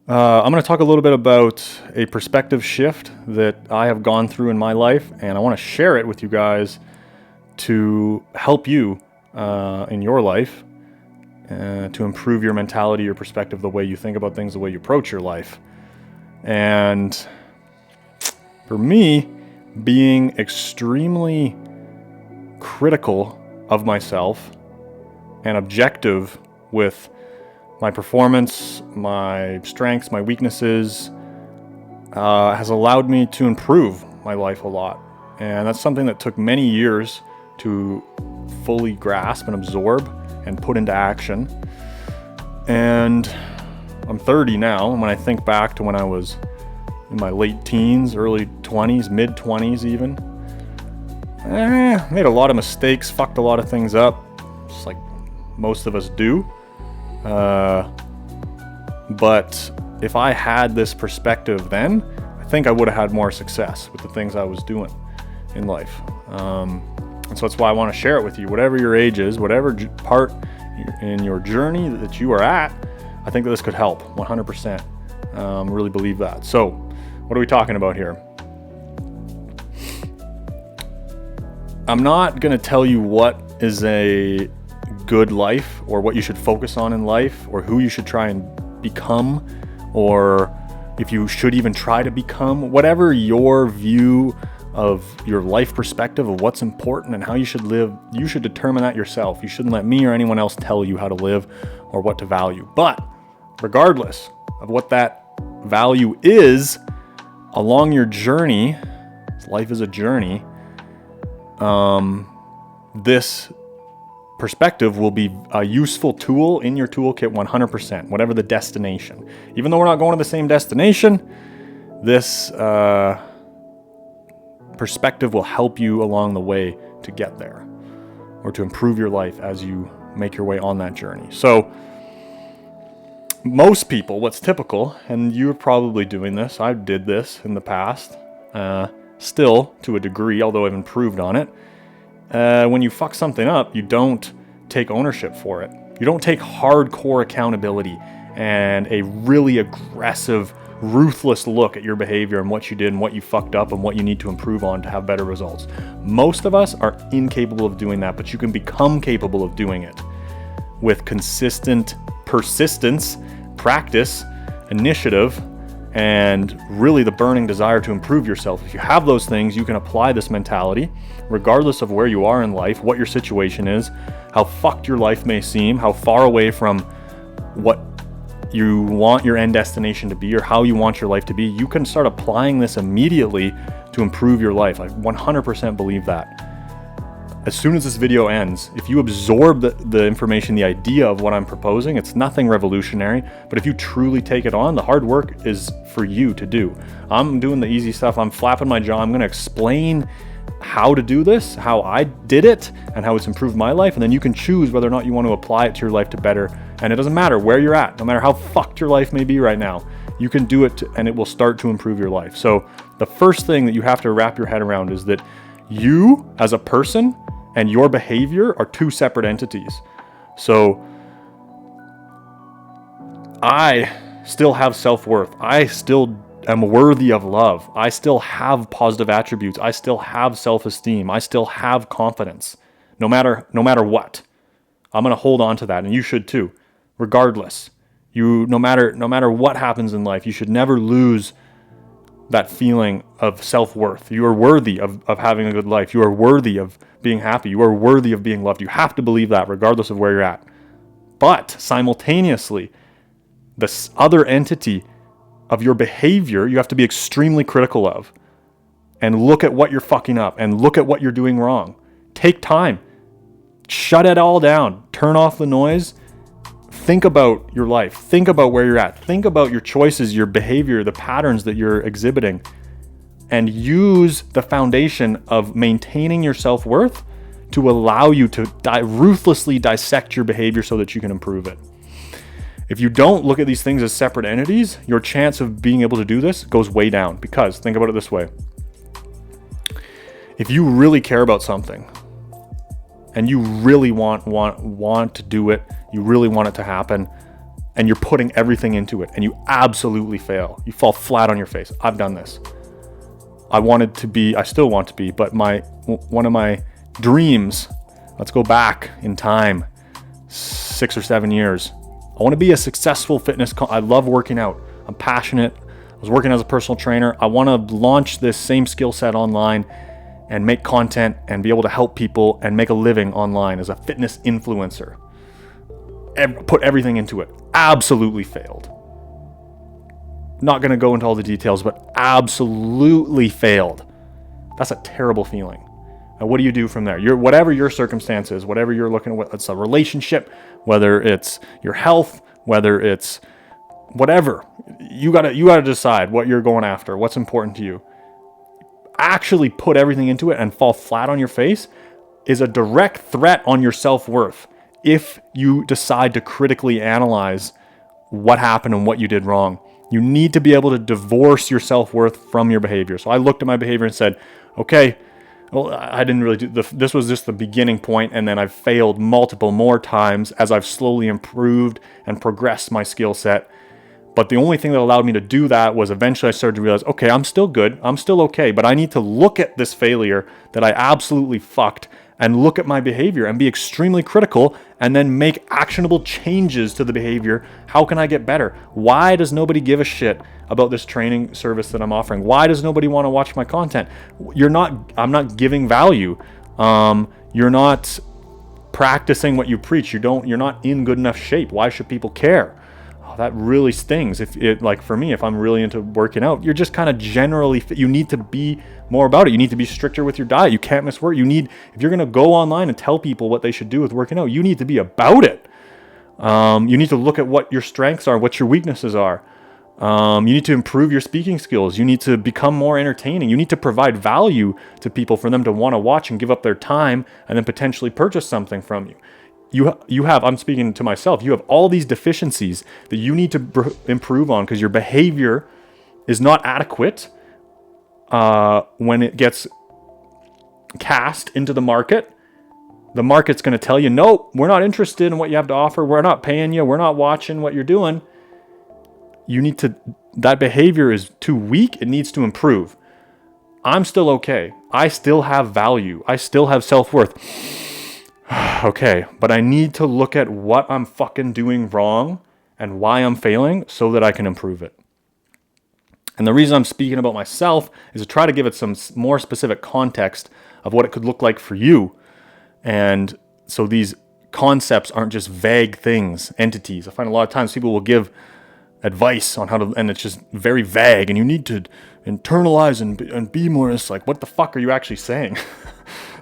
I'm going to talk a little bit about a perspective shift that I have gone through in my life, and I want to share it with you guys to help you in your life to improve your mentality, your perspective, the way you think about things, the way you approach your life. And for me, being extremely critical of myself and objective with my performance, my strengths, my weaknesses, has allowed me to improve my life a lot. And that's something that took many years to fully grasp and absorb and put into action. And I'm 30 now, and when I think back to when I was in my late teens, early 20s, mid 20s even, made a lot of mistakes, fucked a lot of things up, just like most of us do. But if I had this perspective then, I think I would have had more success with the things I was doing in life. And so that's why I want to share it with you. Whatever your age is, whatever part in your journey that you are at, I think that this could help 100%. Really believe that. So what are we talking about here? I'm not going to tell you what is a good life or what you should focus on in life or who you should try and become or if you should even try to become. Whatever your view of your life perspective of what's important and how you should live, you should determine that yourself. You shouldn't let me or anyone else tell you how to live or what to value. But regardless of what that value is, along your journey, life is a journey, this perspective will be a useful tool in your toolkit 100%, whatever the destination. Even though we're not going to the same destination, this perspective will help you along the way to get there or to improve your life as you make your way on that journey. So most people, what's typical, and you're probably doing this, I did this in the past, still to a degree, although I've improved on it. When you fuck something up, you don't take ownership for it. You don't take hardcore accountability and a really aggressive, ruthless look at your behavior and what you did and what you fucked up and what you need to improve on to have better results. Most of us are incapable of doing that, but you can become capable of doing it with consistent persistence, practice, initiative, and really the burning desire to improve yourself. If you have those things, you can apply this mentality regardless of where you are in life, what your situation is, how fucked your life may seem, how far away from what you want your end destination to be or how you want your life to be. You can start applying this immediately to improve your life. I 100% believe that. As soon as this video ends, if you absorb the information, the idea of what I'm proposing, it's nothing revolutionary, but if you truly take it on, the hard work is for you to do. I'm doing the easy stuff. I'm flapping my jaw. I'm going to explain how to do this, how I did it, and how it's improved my life, and then you can choose whether or not you want to apply it to your life to better. And it doesn't matter where you're at, no matter how fucked your life may be right now, you can do it and it will start to improve your life. So the first thing that you have to wrap your head around is that you as a person and your behavior are two separate entities. So I still have self-worth. I still am worthy of love. I still have positive attributes. I still have self-esteem. I still have confidence. No matter what. I'm going to hold on to that, and you should too. Regardless. No matter what happens in life, you should never lose that feeling of self-worth. You are worthy of having a good life. You are worthy of being happy. You are worthy of being loved. You have to believe that regardless of where you're at. But simultaneously, this other entity of your behavior, you have to be extremely critical of and look at what you're fucking up and look at what you're doing wrong. Take time. Shut it all down. Turn off the noise. Think about your life. Think about where you're at. Think about your choices, your behavior, the patterns that you're exhibiting, and use the foundation of maintaining your self-worth to allow you to ruthlessly dissect your behavior so that you can improve it. If you don't look at these things as separate entities, your chance of being able to do this goes way down. Because think about it this way. If you really care about something and you really want to do it, you really want it to happen, and you're putting everything into it and you absolutely fail. You fall flat on your face. I've done this. I still want to be, but one of my dreams, let's go back in time, 6 or 7 years. I want to be a successful I love working out. I'm passionate. I was working as a personal trainer. I want to launch this same skill set online and make content and be able to help people and make a living online as a fitness influencer. Put everything into it. Absolutely failed. Not going to go into all the details, but absolutely failed. That's a terrible feeling. And what do you do from there? Whatever your circumstances, whatever you're looking at, it's a relationship, whether it's your health, whether it's whatever. You gotta decide what you're going after, what's important to you. Actually put everything into it and fall flat on your face is a direct threat on your self-worth if you decide to critically analyze what happened and what you did wrong. You need to be able to divorce your self-worth from your behavior. So I looked at my behavior and said, okay, well, I didn't really this was just the beginning point, and then I've failed multiple more times as I've slowly improved and progressed my skill set. But the only thing that allowed me to do that was eventually I started to realize, okay, I'm still good, I'm still okay, but I need to look at this failure that I absolutely fucked and look at my behavior and be extremely critical and then make actionable changes to the behavior. How can I get better? Why does nobody give a shit about this training service that I'm offering? Why does nobody want to watch my content? I'm not giving value. You're not practicing what you preach. You're not in good enough shape. Why should people care? That really stings. For me, if I'm really into working out, you're just kind of generally fit. You need to be more about it. You need to be stricter with your diet. You can't miss work. If you're going to go online and tell people what they should do with working out, you need to be about it. You need to look at what your strengths are, what your weaknesses are. You need to improve your speaking skills. You need to become more entertaining. You need to provide value to people for them to want to watch and give up their time and then potentially purchase something from you. I'm speaking to myself, you have all these deficiencies that you need to improve on because your behavior is not adequate when it gets cast into the market. The market's going to tell you, nope, we're not interested in what you have to offer. We're not paying you. We're not watching what you're doing. That behavior is too weak. It needs to improve. I'm still okay. I still have value. I still have self-worth. Okay, but I need to look at what I'm fucking doing wrong and why I'm failing so that I can improve it. And the reason I'm speaking about myself is to try to give it some more specific context of what it could look like for you. And so these concepts aren't just vague things, entities. I find a lot of times people will give advice on how to, and it's just very vague, and you need to internalize and be more. It's like, what the fuck are you actually saying?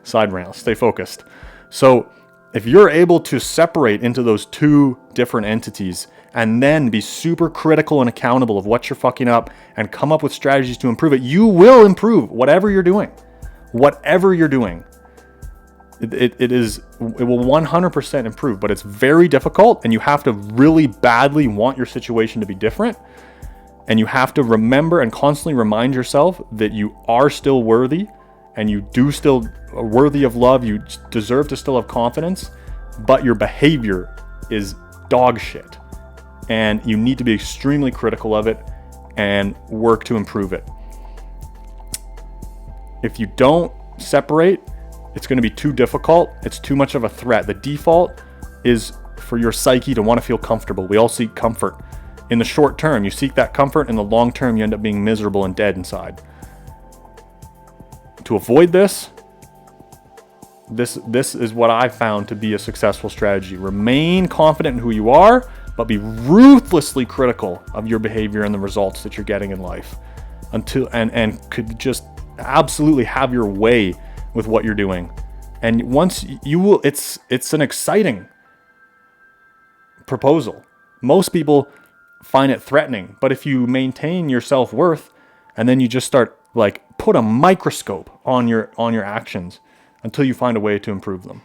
Side rant, stay focused. So if you're able to separate into those two different entities and then be super critical and accountable of what you're fucking up and come up with strategies to improve it, you will improve whatever you're doing. Whatever you're doing. It will 100% improve, but it's very difficult, and you have to really badly want your situation to be different. And you have to remember and constantly remind yourself that you are still worthy, and you do still are worthy of love. You deserve to still have confidence, but your behavior is dog shit. And you need to be extremely critical of it and work to improve it. If you don't separate, it's going to be too difficult. It's too much of a threat. The default is for your psyche to want to feel comfortable. We all seek comfort. In the short term, you seek that comfort. In the long term, you end up being miserable and dead inside. To avoid this is what I found to be a successful strategy. Remain confident in who you are, but be ruthlessly critical of your behavior and the results that you're getting in life, and could just absolutely have your way with what you're doing. And once you will, it's an exciting proposal. Most people find it threatening, but if you maintain your self-worth and then you just start put a microscope on your actions until you find a way to improve them.